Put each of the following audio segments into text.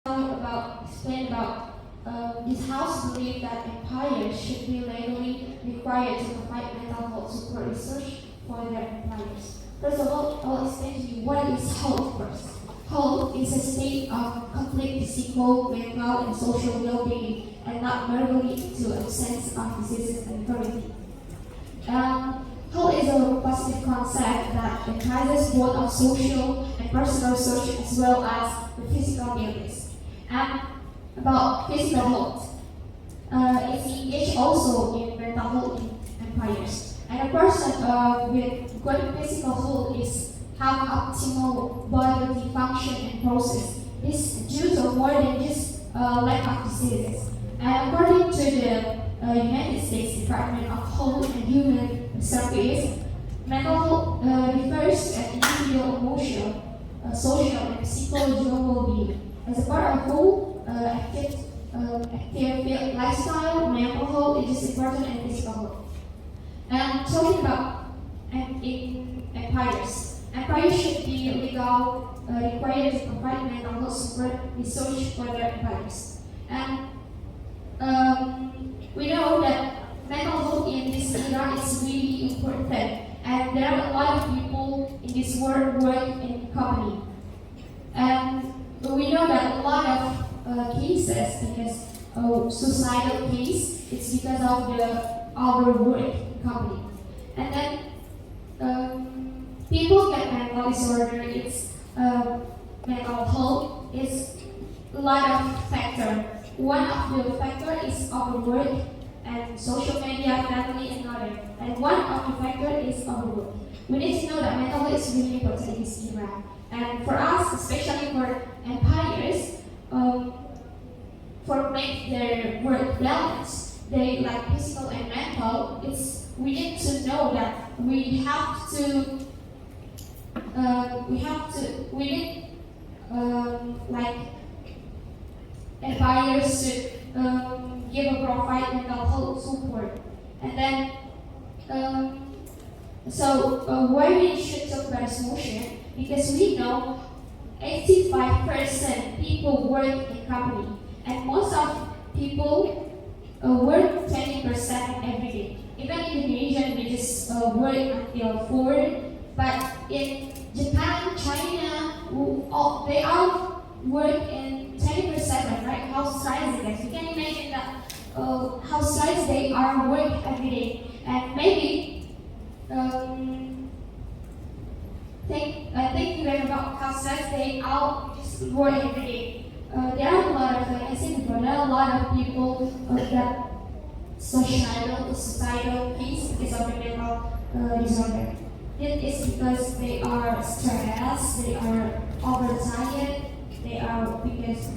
Explain about this house believe that employers should be legally required to provide mental health support research for their employees. First of all, I'll explain to you what is health first. Health is a state of complete physical, mental, and social well-being, and not merely to absence of diseases and infirmity. Health is a positive concept that encourages both of social and personal research as well as the physical illness. And about physical health, it's engaged also in mental health employers. And a person with good physical health is have optimal bodily function and process. This is due to more than just lack of diseases. And according to the United States Department of Health and Human Services, mental health refers to an individual emotional, social, and psychological well-being. As a part of full active lifestyle, mental health is just important and physical health. And talking about in employers should be required to provide mental health support research for their employees. And we know that mental health in this era is really important, and there are a lot of people in this world work in company. And we know that a lot of cases, because suicidal case, it's because of the overwork company. And then people get mental disorder. It's mental health is a lot of factor. One of the factor is overwork and social media, family, and other. And one of the factor is overwork. We need to know that mental health is really important in this era. And for us, especially for employers, for make their work balance, they like physical and mental. We need to know that we need like employers should give a provide mental health support. And then why we should talk about emotion, because we know 85% people work in company, and most of people work 20% every day. Even in Indonesia, we just work until 4. But in Japan, China, they all work in 20%, right? How stressed it is. You can imagine that how stressed they are work every day, and maybe think even about how stressed they all just work every day. There are a lot of, like I said before, there are a lot of people that societal case because of the mental disorder. It is because they are stressed, they are overtired, they are because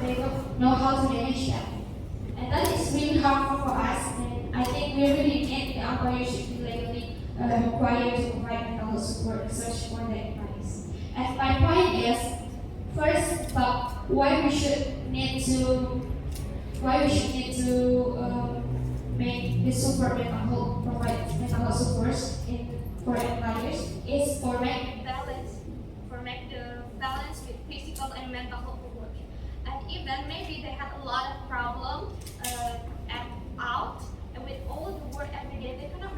they don't know how to manage that. And that is really harmful for us, and I think we really need the employer should be legally required to provide mental health support research for their employees. And my point is, first about why we should need to make the support mental health, provide mental health support for employers is for make the balance with physical and mental health work. And even maybe they have a lot of problems out, and with all the work every day, they cannot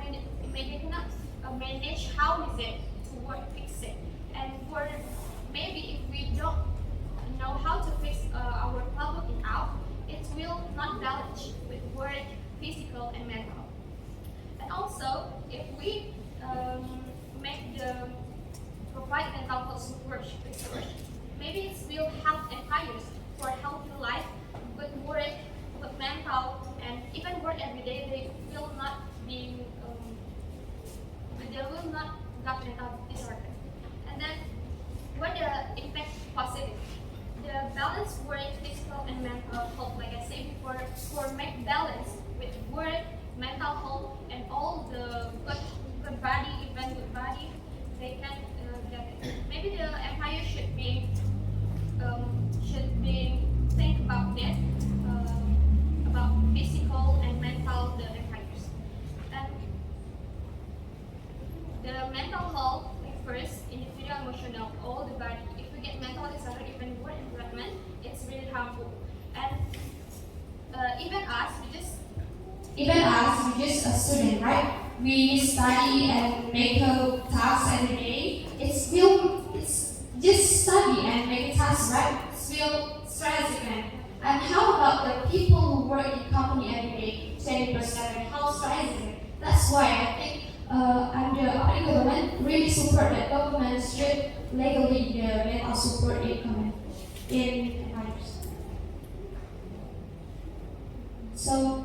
manage how is it to work fix it. And for maybe if we don't know how to fix our problem in out, it will not balance with work, physical and mental. And also, if we make the provide mental health support research, maybe it will help employers for healthy life, good work, good mental, and even work every day. They will not get mental just a student, right? We study and make a task every day. It's just study and make a task, right? It's still stressing. And how about the people who work in company every day, 24/7? How stressing? That's why I think our government really support that government should legally the mental support in others. So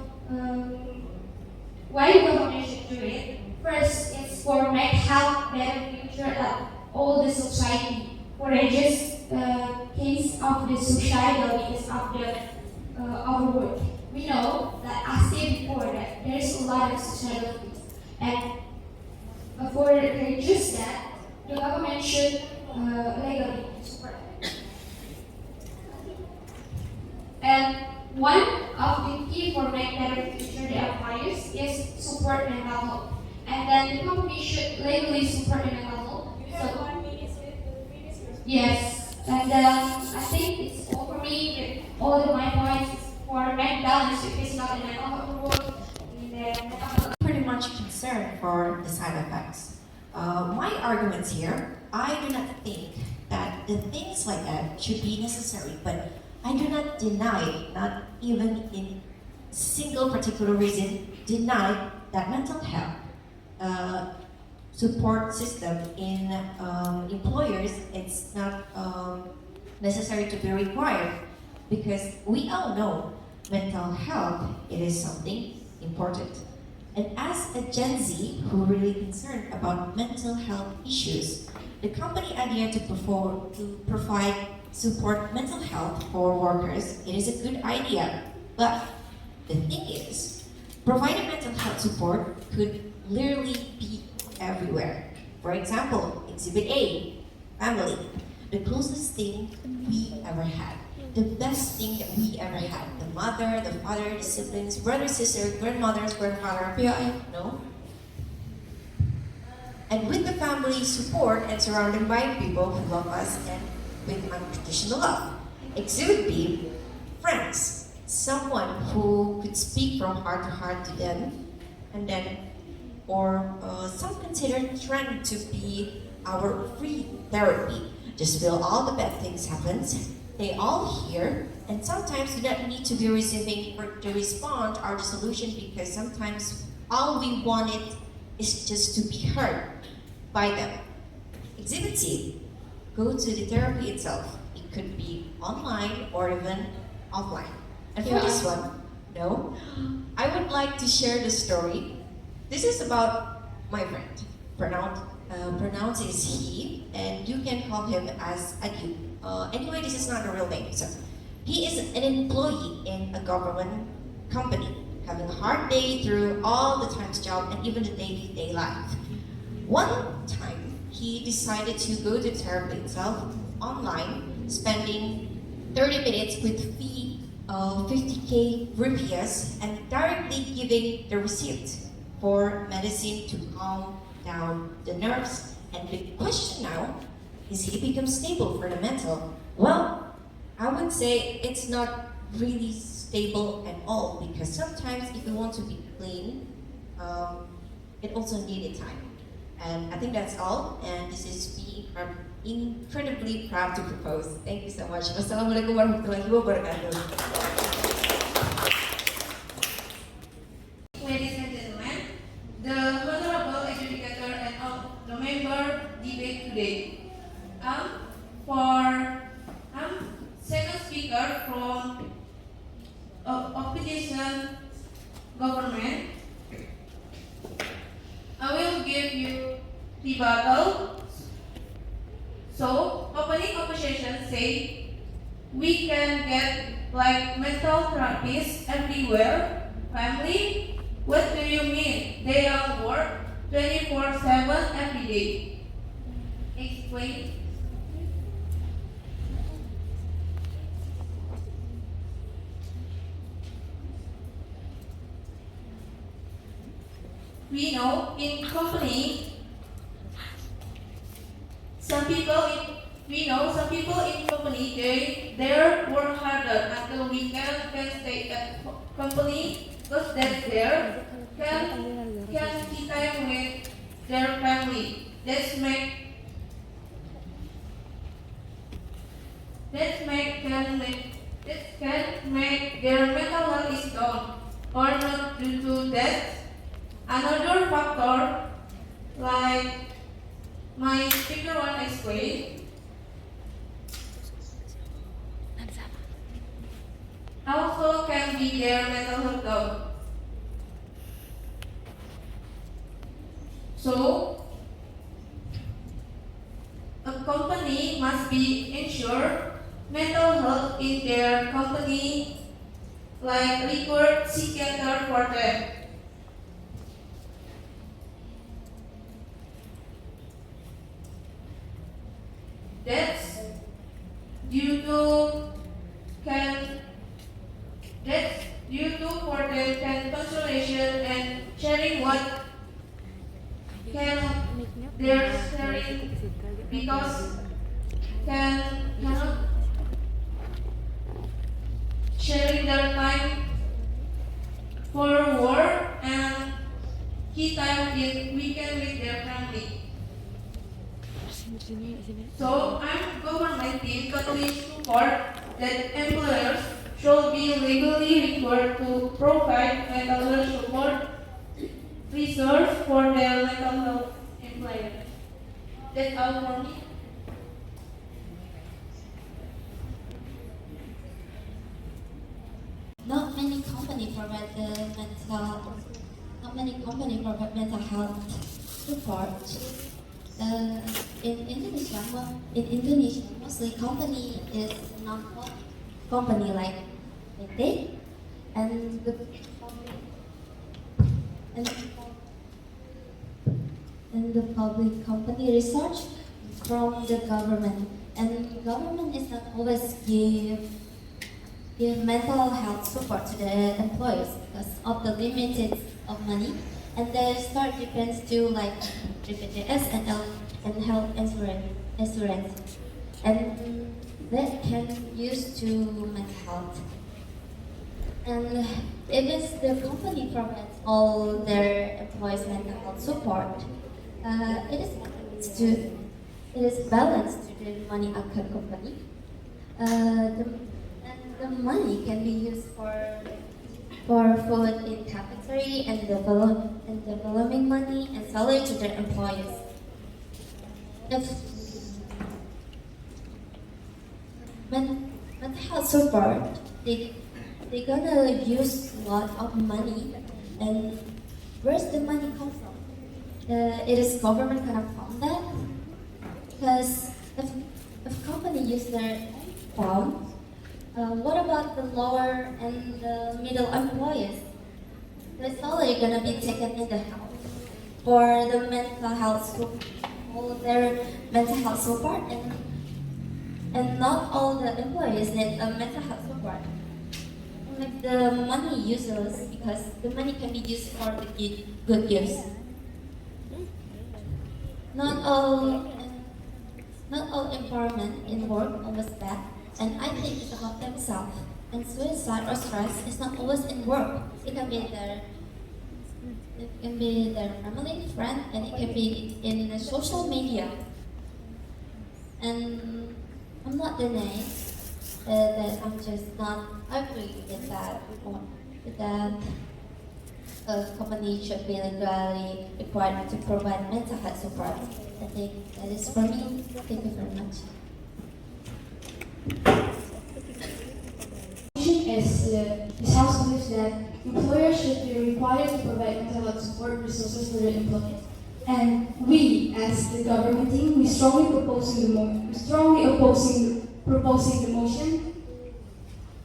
why the government should do it? First, it's for make help better future of all the society. For just case of the societal because of the overwork. We know that I said before that there is a lot of societal things, and for reduce that, the government should legally support it. And one of the key for make better future the employers is support mental health. And then the company should legally support the mental health. So, yes, and I think it's all for me. All of my points is for make balance if it's not in mental health work. Pretty much concerned for the side effects. My arguments here, I do not think that the things like that should be necessary, but I do not deny, not even in single particular reason, deny that mental health support system in employers, it's not necessary to be required, because we all know mental health, it is something important. And as a Gen Z who really concerned about mental health issues, the company idea to provide support mental health for workers, it is a good idea. But the thing is, providing mental health support could literally be everywhere. For example, Exhibit A, family, the closest thing we ever had. The best thing that we ever had. The mother, the father, the siblings, brother, sister, grandmothers, grandfather, no? And with the family support and surrounded by people who love us and with unconditional love. Exhibit B, friends. Someone who could speak from heart to heart to them, and then, or some consider trend to be our free therapy. Just feel all the bad things happens. They all hear, and sometimes do not need to be receiving to respond or the solution, because sometimes all we wanted is just to be heard by them. Exhibit C, go to the therapy itself. It could be online or even offline. And for this one, no, I would like to share the story. This is about my friend. Pronounce is he, and you can call him as Adu. Anyway, this is not a real name. So, he is an employee in a government company, having a hard day through all the times job and even the day-to-day life. One time, he decided to go to therapy itself online, spending 30 minutes with fee of 50k rupees and directly giving the receipt for medicine to calm down the nerves. And the question now, is he become stable for the mental? Well, I would say it's not really stable at all, because sometimes if you want to be clean, it also needed time. And I think that's all, and this is me incredibly proud to propose. Thank you so much. Wassalamualaikum warahmatullahi wabarakatuh. Ladies and gentlemen, the honorable adjudicator and all the member debate today. For second speaker from opposition government, I will give you rebuttal. So, opening opposition say we can get like mental therapists everywhere. Family, what do you mean? They all work 24/7 every day. Explain. We know in company, some people in company they work harder until we can stay at company because that's their can key time with their family. That can make their mental health is down or not due to death. Another factor, like my speaker one explained, also can be their mental health down. So, a company must be ensure mental health in their company, like record psychiater for them. That's due to can that's due to for them can consolation and sharing what can they're sharing because cannot sharing their time for work and key time in weekend with their family. So I'm government team totally support that employers should be legally required to provide mental health support resource for their mental health employees. That's all for me. Not many company provide mental health support. In Indonesia, mostly company is not company like PT and the and, and the public company research from the government, and government is not always give mental health support to the employees because of the limited of money, and the start depends to like BPJS and health insurance, and that can use to mental health. And if the company provides all their employees mental health support, it is balanced to the money account company. The money can be used for food in cafeteria and developing money and salary to their employees. If mental health support, they're gonna use a lot of money, and where's the money come from? It is government gonna fund that, because if company use their fund, what about the lower and the middle employees? The salary gonna be taken in the house for the mental health support, all their mental health support, and not all the employees need a mental health support. Like the money useless because the money can be used for the good use. Not all empowerment in work always bad. And I think it's about themselves. And suicide or stress is not always in work. It can be their family, friend, and it can be in the social media. And I'm not denying that I'm just not agree with that. That a company should be legally required to provide mental health support. I think that is for me. Thank you very much. This house believes that employers should be required to provide mental health support resources for their employees. And we, as the government team, we strongly proposing the motion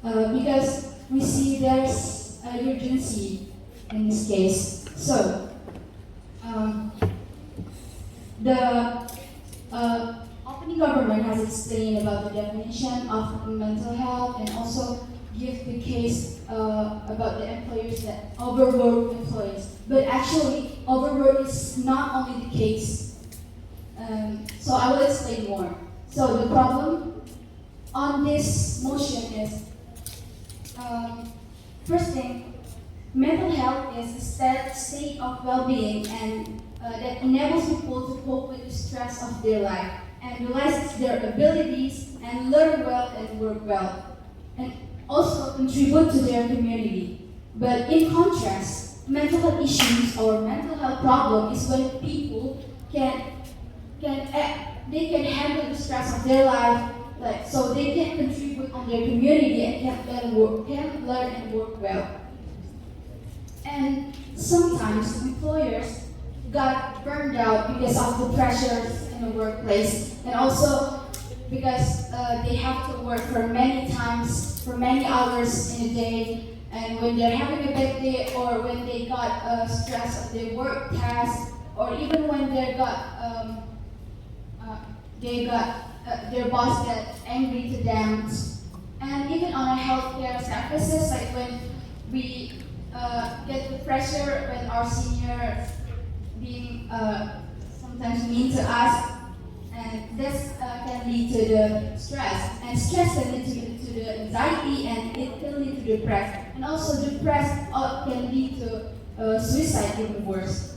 because we see there's an urgency in this case. So, the opening government has explained about the definition of mental health and also give the case about the employers that overwork employees. But actually, overwork is not only the case. So I will explain more. So the problem on this motion is, first thing, Mental health is a state of well-being and that enables people to cope with the stress of their life and realize their abilities and learn well and work well, and also contribute to their community. But in contrast, mental health issues or mental health problem is when people they can handle the stress of their life, like so they can contribute on their community and can learn and work well. And sometimes employers got burned out because of the pressures in the workplace, and also because they have to work for many hours in a day. And when they're having a bad day, or when they got stress of their work tasks, or even when they got their boss get angry to them, and even on a healthcare services, like when we get the pressure when our seniors being sometimes mean to us, and this can lead to the stress, and stress can lead to the anxiety, and it can lead to depression, and also depressed can lead to suicide, even worse.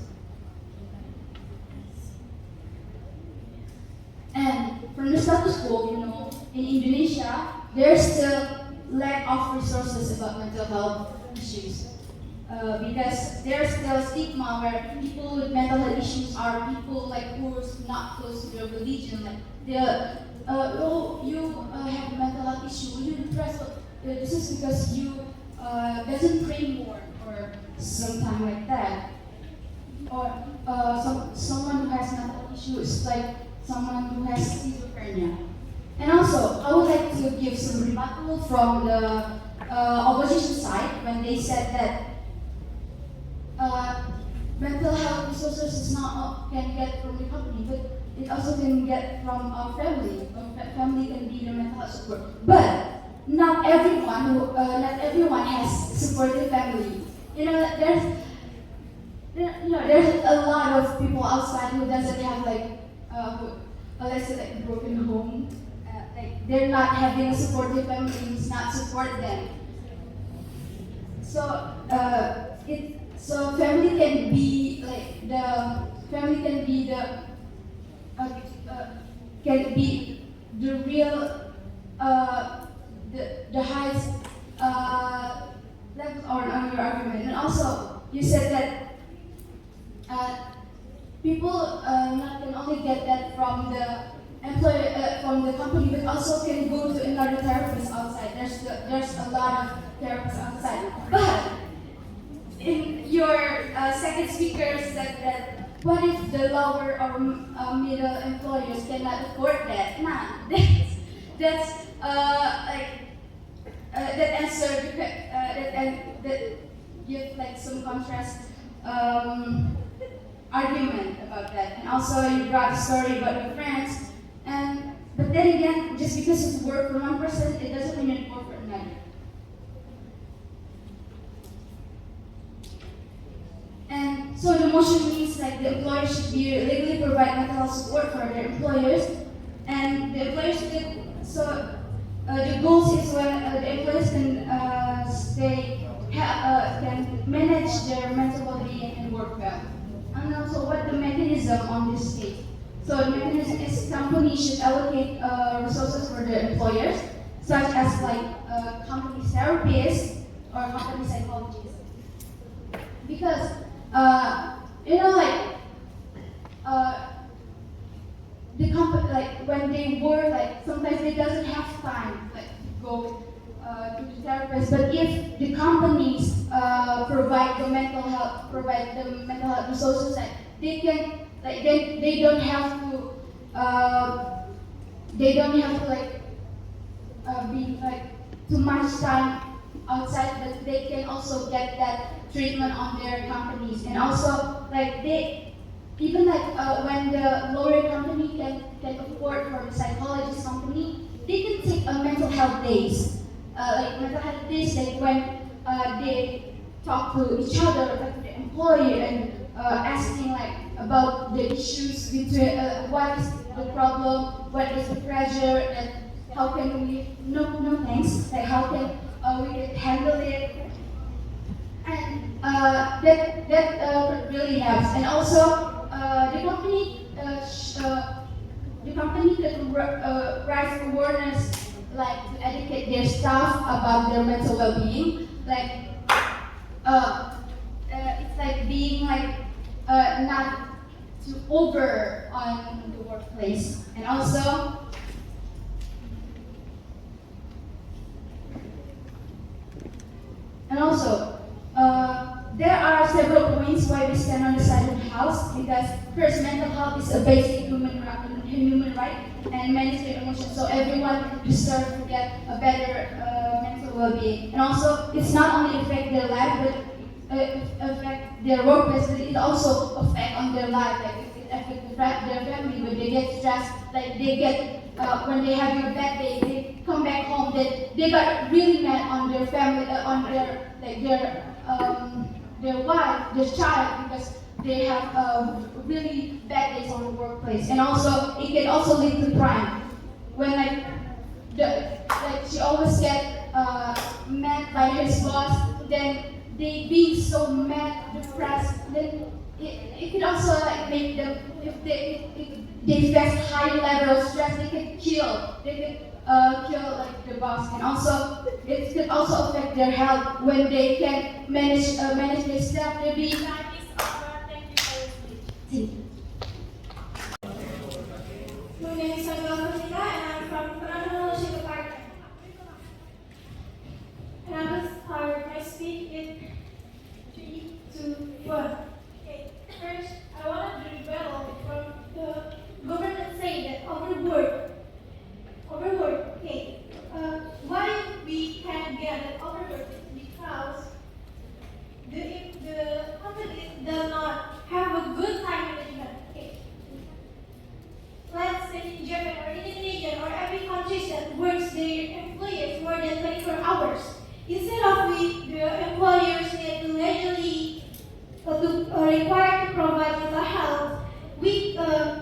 And from the status quo, in Indonesia, there's still lack of resources about mental health issues. Because there's still stigma where people with mental health issues are people like who are not close to their religion. Like you have a mental health issue, you're depressed. This is because you doesn't pray more, or something like that. Or someone who has mental health issues, like someone who has schizophrenia. And also, I would like to give some rebuttal from the opposition side when they said that mental health resources is not can get from the company, but it also can get from our family. Family can be the mental health support. But not everyone has supportive family. There's a lot of people outside who doesn't have let's say like broken home. Like they're not having a supportive family who does not support them. So family can be the real the highest level on your argument. And also you said that people not can only get that from the employer from the company, but also can go to another therapist outside. There's a lot of therapists outside. But in your second speaker said that what if the lower or middle employers cannot afford that? Nah, that's that answer that give like some contrast argument about that. And also you brought a story about your friends. But then again, just because you work for one person, it doesn't mean you work for another. And so the motion means like the employer should be legally provide mental health support for their employers, and the employers the goals is when the employers can can manage their mental well-being and work well. And also what the mechanism on this state. So the mechanism is companies should allocate resources for their employers, such as like company therapists or company psychologists. Because the company, like when they work, like sometimes they doesn't have time like to go to the therapist. But if the companies provide the mental health resources, like they can like they don't have to be like too much time outside, but they can also get that treatment on their companies. And also like when the lower company can afford for the psychologist company, they can take a mental health days. Like when they talk to each other, like the employee, and asking like about the issues between what is the problem, what is the pressure, and how can we thanks, like how can we can handle it. And that really helps. And also, the company could raise awareness, like to educate their staff about their mental well-being. Like, it's like being like not too over on the workplace, and also. And also, there are several points why we stand on the side of the house, because first, mental health is a basic human right, and managing emotions, so everyone deserves to get a better mental well-being. And also, it's not only affect their life, but affect their workplace, but it also affect on their life. Like it affect their family when they get stressed, like they get when they have a bad day, they come back home, they got really mad on their family, on their like their wife, their child, because they have really bad days on the workplace. And also, it can also lead to crime. When she always get mad by his boss, then they being so mad, depressed, then it could also like make them, if they face high level of stress, they could kill. They could kill like the boss, and also it could also affect their health when they can manage their stuff. They be. My name is Angela Fernanda, and I'm from Penanganan Leadership Department. And I will start my speech in 3, 2, 1. Okay. First, I want to rebel from the government saying that overwork. Okay. Why we can get that overwork is because the company does not have a good time management. Okay. Let's say in Japan or in Indonesia or every country that works their employees more than 24 hours. Instead of the employers need to leisurely required to provide mental health,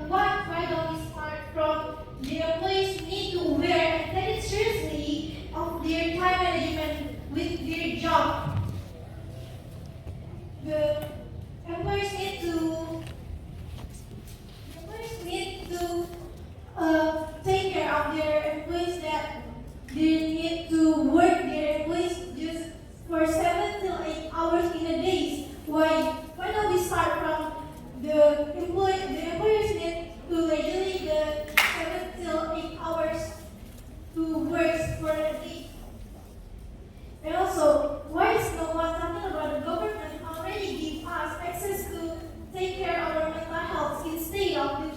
why don't we start from the employees need to aware and take it seriously of their time management with their job. The employers need to take care of their employees, that they need to work their employees just for 7 till 8 hours in a day. Why don't we start from the employers need to leisurely the 7 till 8 hours to work for a day. And also, why is no one talking about the government already give us access to take care of our mental health, instead of the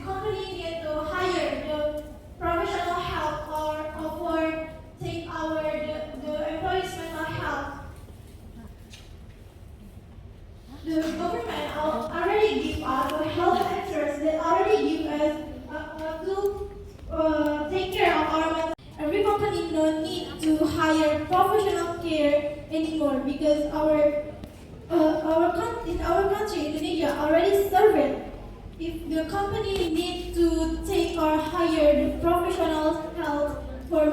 company need to hire the professional help or take the employees' mental health. The government already give us the health insurance that already give us to take care of our mental. Every company no need to hire professional care anymore, because in our country, Indonesia, already serve it. If the company need to take or hire the professional health for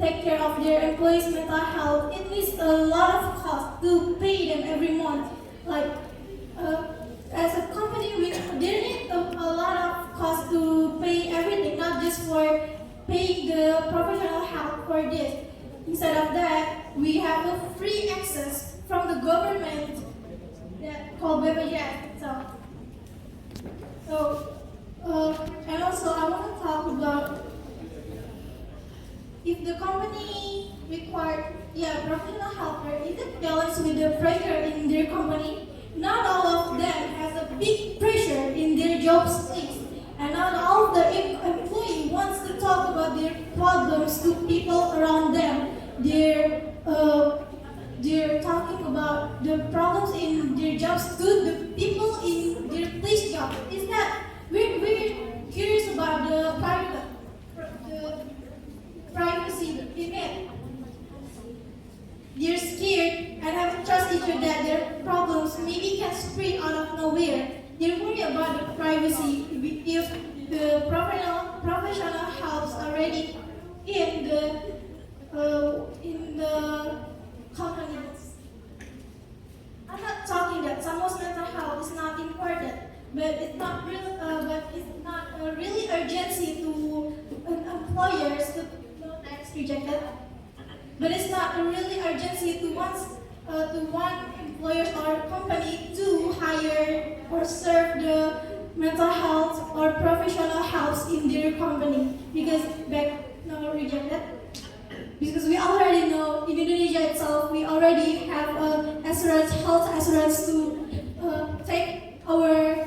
take care of their employees' mental health, it needs a lot of cost to pay them every month. Like as a company, there need a lot of cost to pay everything, not just for paying the professional help for this. Instead of that, we have a free access from the government that called BEM. And also I want to talk about if the company required professional help, is it balanced with the pressure in their company? Not all of them has a big pressure in their job space, and not all the employee wants to talk about their problems to people around them. They're talking about the problems in their jobs to the people in their place job. Is that we're curious about the privacy in it. They're scared and have trust each other that their problems maybe can spring out of nowhere. They're worried about the privacy if the professional helps already in but it's not a really urgency to employers to no thanks rejected. But it's not a really urgency to want employers or company to hire or serve the mental health or professional health in their company because back no rejected. Because we already know in Indonesia itself, we already have assurance, health assurance to take our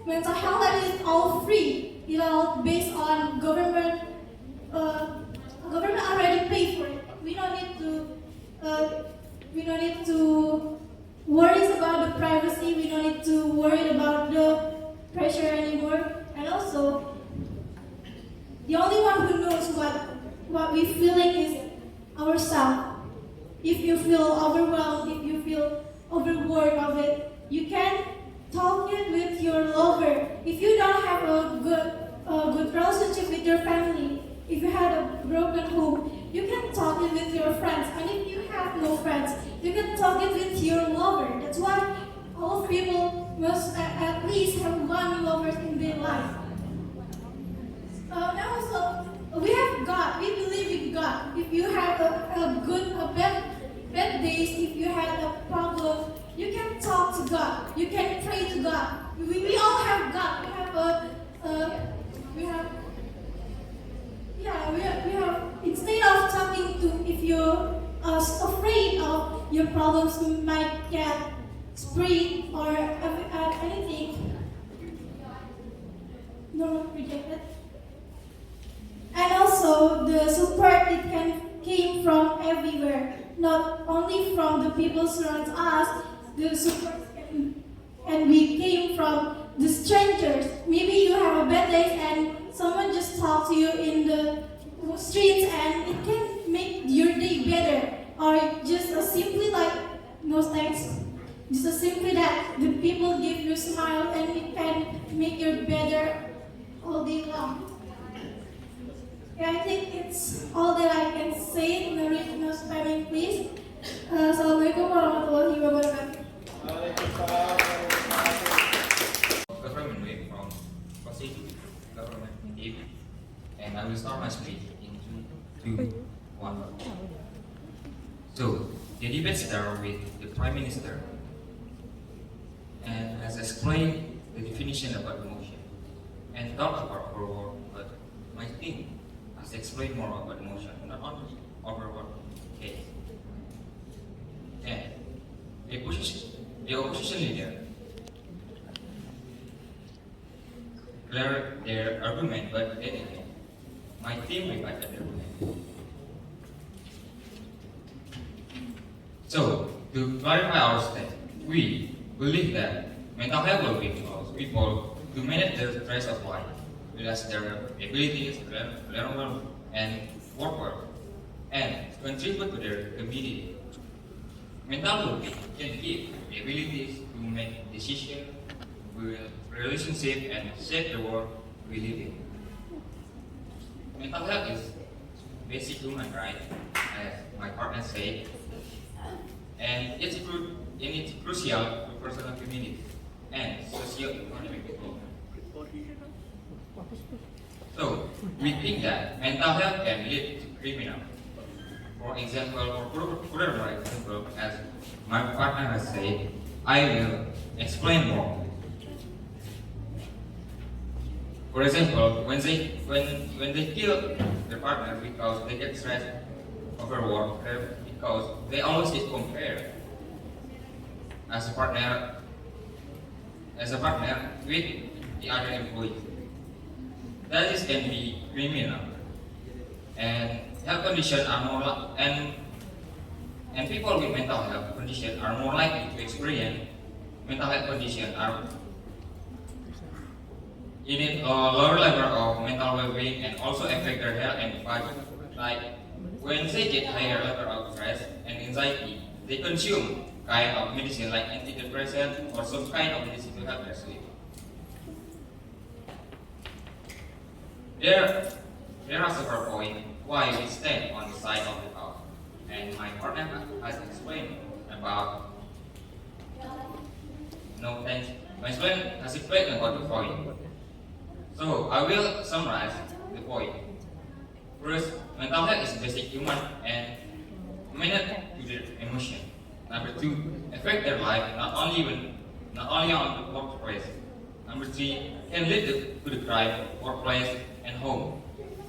mental health, and it's all free. You know, based on government. Government already pay for it. We don't need to worry about the privacy. We don't need to worry about the pressure anymore. And also, the only one who knows what we feeling is ourselves. If you feel overwhelmed, if you feel overworked of it, you can talk it with your lover. If you don't have a good relationship with your family, if you had a broken home, you can talk it with your friends. And if you have no friends, you can talk it with your lover. That's why all people must at least have one lover in their life. And also, we have God. We believe in God. If you have bad days, if you had a problem, you can talk to God. You can pray to God. We all have God. We have instead of talking to, if you're afraid of your problems might get spread or anything, no rejected. And also the support came from everywhere, not only from the people surround us. The support and we came from the strangers. Maybe you have a bad day and someone just talked to you in the streets and it can make your day better. Or just simply like, no thanks, just simply that the people give you a smile and it can make you better all day long. Yeah, I think it's all that I can say. No spamming, please. Assalamualaikum warahmatullahi wabarakatuh. Government way from positive government team, and I will start my speech in 3, 2, 1. So the debate started with the Prime Minister and has explained the definition about emotion and talked about overwork, but my team has explained more about emotion, not only overwork case. And the opposition leader cleared their argument, but then again, my team rebutted their argument. So, to clarify our stand, we believe that mental health well-being allows people to manage the stress of life, realize their abilities, learn and work, and contribute to their community. Mental well-being can give the abilities to make decisions, build relationships, and shape the world we live in. Mental health is basic human right, as my partner said, and it's crucial to personal community and socio-economic development. So, we think that mental health can lead to criminal. For example, or further example, as my partner has said, I will explain more. For example, when they kill their partner because they get stressed over work, because they always get compared as a partner with the other employee. That is can be criminal, and health conditions are more and people with mental health conditions are more likely to experience mental health conditions are in a lower level of mental well-being and also affect their health and body. Like when they get higher level of stress and anxiety, they consume kind of medicine like antidepressant or some kind of medicine to help their sleep. There are several points why we stand on the side of the house, and my partner has explained about no thanks My student has explained about the point. So I will summarize the point. First, mental health is basic human and managed to their emotion. Number two, affect their life not only on the workplace. Number three, can lead to the crime, workplace, and home.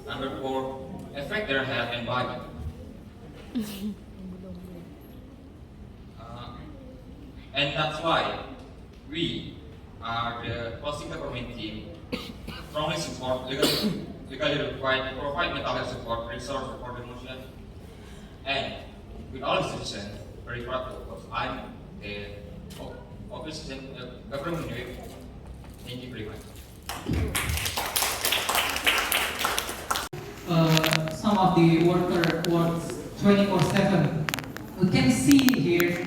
Number four, affect their health and body. And that's why we are the closing government team strongly support legally required to provide mental health support, resource for the emotion, and with all institutions, very proud because I'm the office government unit. Thank you very much. Some of the worker works 24/7. We can see here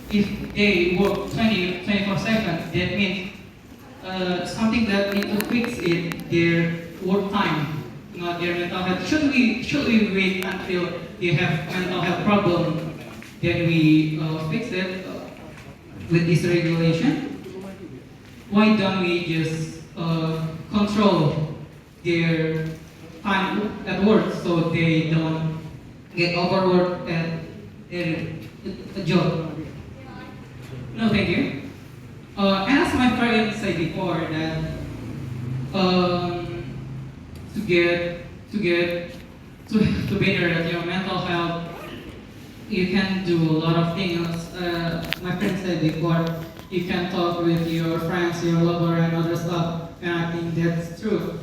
if they work 24/7, that means something that need to fix it their work time, not their mental health. Should we wait until they have mental health problem, then we fix it with this regulation? Why don't we just control their time at work so they don't get overworked at a job? No, thank you. As my friend said before, that to better at your mental health, you can do a lot of things. My friend said before, you can talk with your friends, your lover, and other stuff. And I think that's true.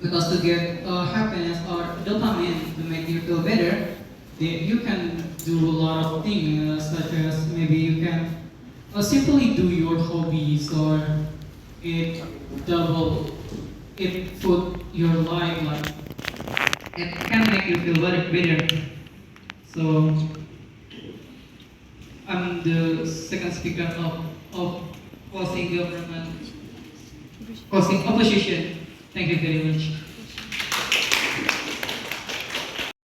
Because to get happiness or dopamine to make you feel better, you can do a lot of things, such as maybe you can simply do your hobbies, or it put your life like it can make you feel very better. So I'm the second speaker of closing government, closing opposition. Thank you very much.